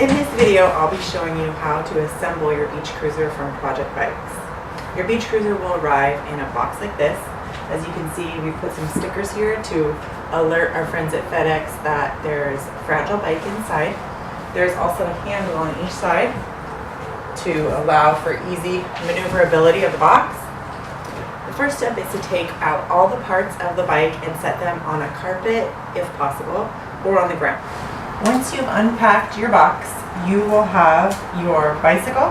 In this video, I'll be showing you how to assemble your beach cruiser from Projekt Bikes. Your beach cruiser will arrive in a box like this. As you can see, we put some stickers here to alert our friends at FedEx that there's a fragile bike inside. There's also a handle on each side to allow for easy maneuverability of the box. The first step is to take out all the parts of the bike and set them on a carpet, if possible, or on the ground. Once you've unpacked your box, you will have your bicycle,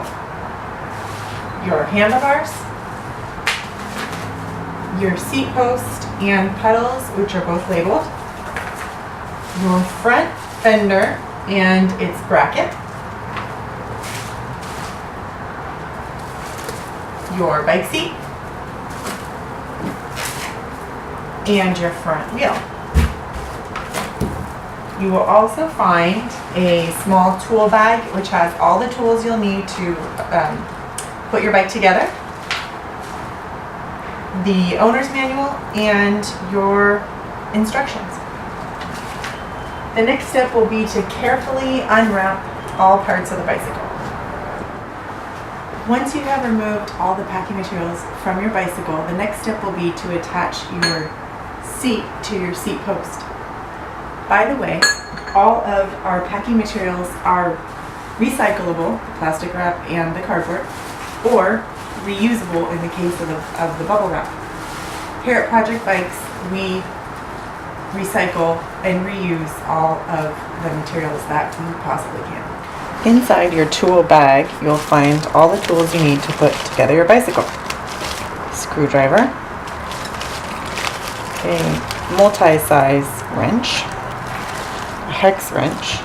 your handlebars, your seat post and pedals, which are both labeled, your front fender and its bracket, your bike seat, and your front wheel. You will also find a small tool bag which has all the tools you'll need to put your bike together, the owner's manual, and your instructions. The next step will be to carefully unwrap all parts of the bicycle. Once you have removed all the packing materials from your bicycle, the next step will be to attach your seat to your seat post. By the way, all of our packing materials are recyclable, the plastic wrap and the cardboard, or reusable in the case of the bubble wrap. Here at Projekt Bikes, we recycle and reuse all of the materials that we possibly can. Inside your tool bag, you'll find all the tools you need to put together your bicycle. Screwdriver, a multi-size wrench, a hex wrench,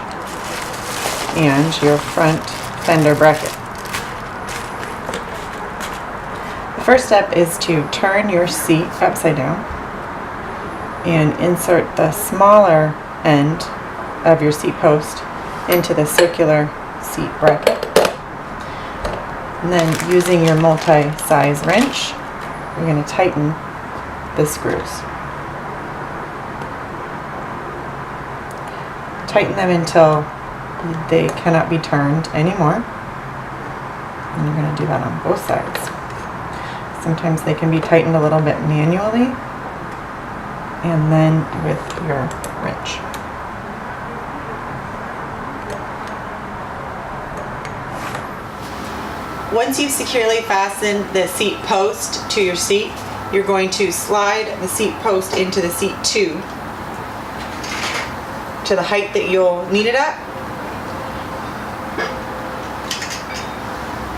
and your front fender bracket. The first step is to turn your seat upside down and insert the smaller end of your seat post into the circular seat bracket. And then using your multi-size wrench, you're going to tighten the screws. Tighten them until they cannot be turned anymore. And you're going to do that on both sides. Sometimes they can be tightened a little bit manually and then with your wrench. Once you've securely fastened the seat post to your seat, you're going to slide the seat post into the seat 2 to the height that you'll need it at.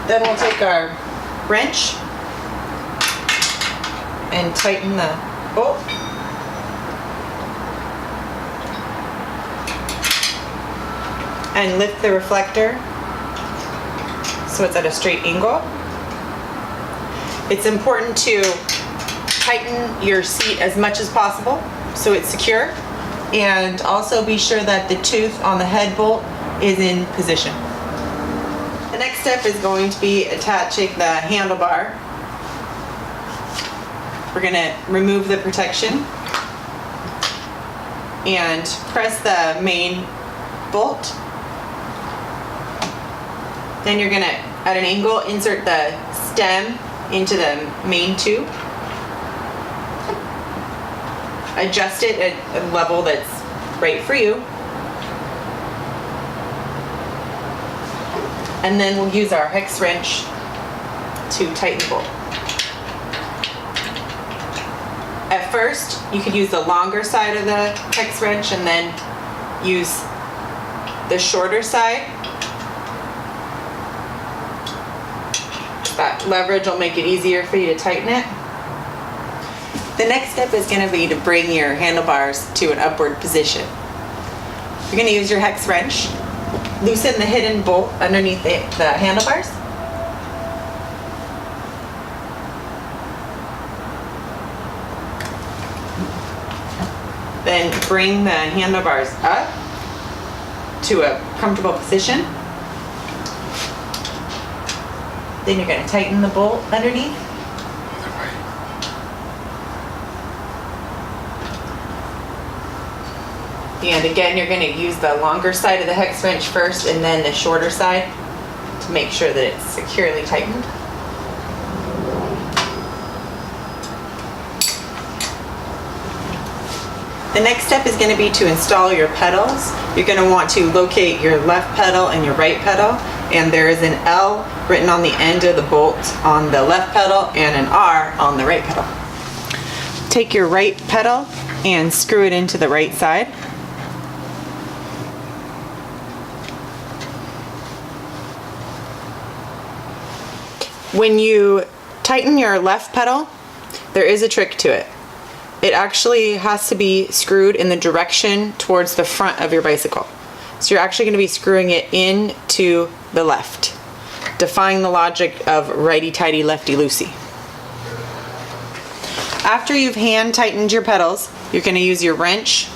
Then we'll take our wrench and tighten the bolt. And lift the reflector so it's at a straight angle. It's important to tighten your seat as much as possible so it's secure, and also be sure that the tooth on the head bolt is in position. The next step is going to be attaching the handlebar. We're going to remove the protection and press the main bolt. Then you're going to, at an angle, insert the stem into the main tube. Adjust it at a level that's right for you. And then we'll use our hex wrench to tighten the bolt. At first, you could use the longer side of the hex wrench and then use the shorter side. That leverage will make it easier for you to tighten it. The next step is going to be to bring your handlebars to an upward position. You're going to use your hex wrench, loosen the hidden bolt underneath the handlebars. Then bring the handlebars up to a comfortable position. Then you're going to tighten the bolt underneath. And again, you're going to use the longer side of the hex wrench first and then the shorter side to make sure that it's securely tightened. The next step is going to be to install your pedals. You're going to want to locate your left pedal and your right pedal, and there is an L written on the end of the bolt on the left pedal and an R on the right pedal. Take your right pedal and screw it into the right side. When you tighten your left pedal, there is a trick to it. It actually has to be screwed in the direction towards the front of your bicycle. So you're actually going to be screwing it into the left, defying the logic of righty-tighty, lefty-loosey. After you've hand tightened your pedals, you're going to use your wrench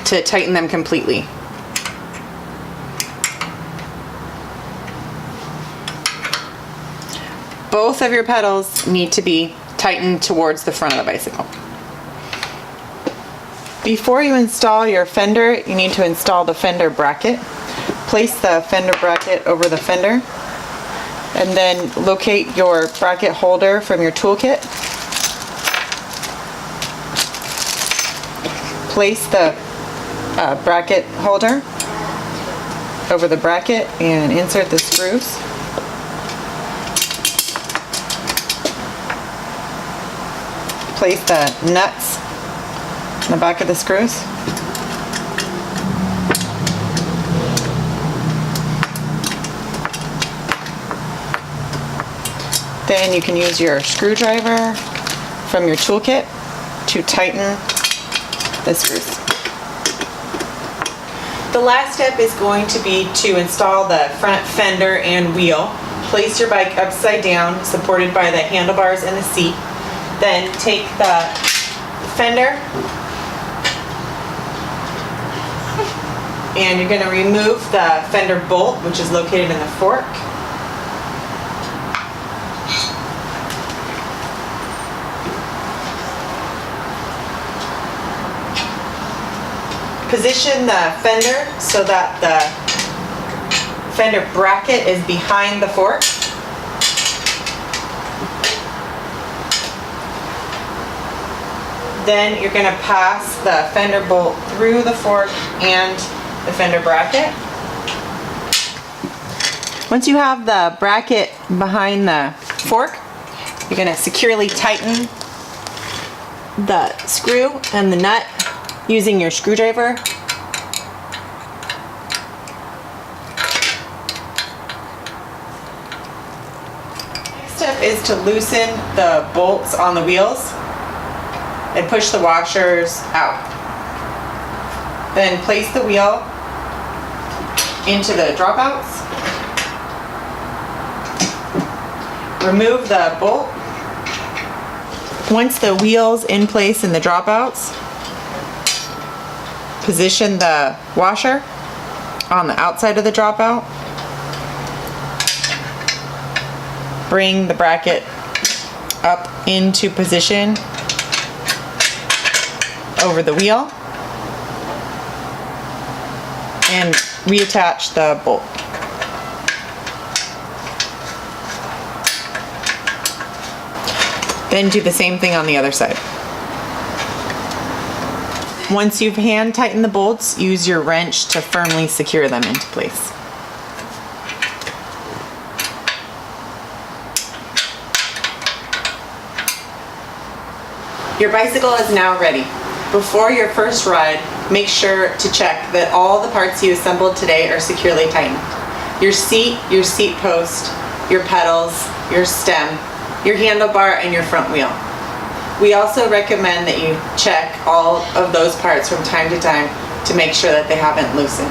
to tighten them completely. Both of your pedals need to be tightened towards the front of the bicycle. Before you install your fender, you need to install the fender bracket. Place the fender bracket over the fender, and then locate your bracket holder from your toolkit. Place the bracket holder over the bracket and insert the screws. Place the nuts in the back of the screws. Then you can use your screwdriver from your toolkit to tighten the screws. The last step is going to be to install the front fender and wheel. Place your bike upside down, supported by the handlebars and the seat. Then take the fender and you're going to remove the fender bolt, which is located in the fork. Position the fender so that the fender bracket is behind the fork. Then you're going to pass the fender bolt through the fork and the fender bracket. Once you have the bracket behind the fork, you're going to securely tighten the screw and the nut using your screwdriver. Next step is to loosen the bolts on the wheels and push the washers out. Then place the wheel into the dropouts. Remove the bolt. Once the wheel's in place in the dropouts, position the washer on the outside of the dropout. Bring the bracket up into position over the wheel and reattach the bolt. Then do the same thing on the other side. Once you've hand tightened the bolts, use your wrench to firmly secure them into place. Your bicycle is now ready. Before your first ride, make sure to check that all the parts you assembled today are securely tightened. Your seat post, your pedals, your stem, your handlebar, and your front wheel. We also recommend that you check all of those parts from time to time to make sure that they haven't loosened.